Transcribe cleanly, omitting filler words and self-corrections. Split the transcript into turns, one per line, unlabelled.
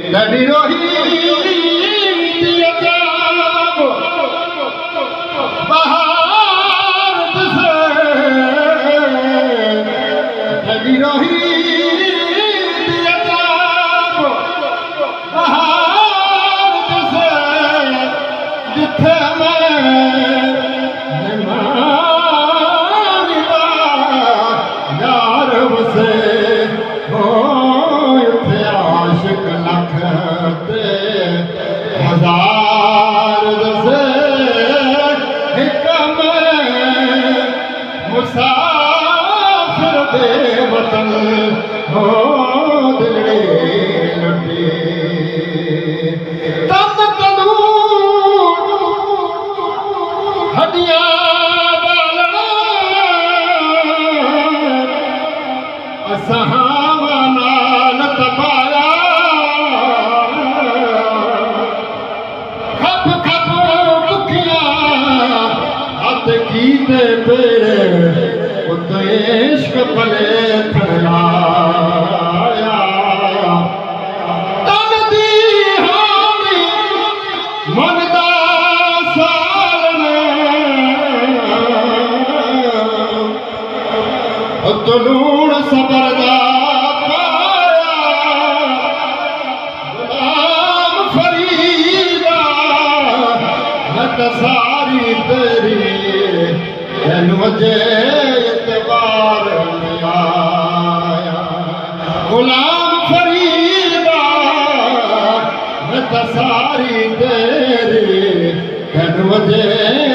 लड़ी रोही मुसाफिर दे वतन हो दिलड़े लुटे तन तनू हडिया बालना असहावा नाल तपाया खप खप दुखिया हथ कीते पेरे इश्क पले थलाया तन दी हानी मन दा सालने तलूण सबर दा पाया गुलाम फरीदा नत सारी तेरी मुझे गुलाम फरीदा मैं सारी तेरी मुझे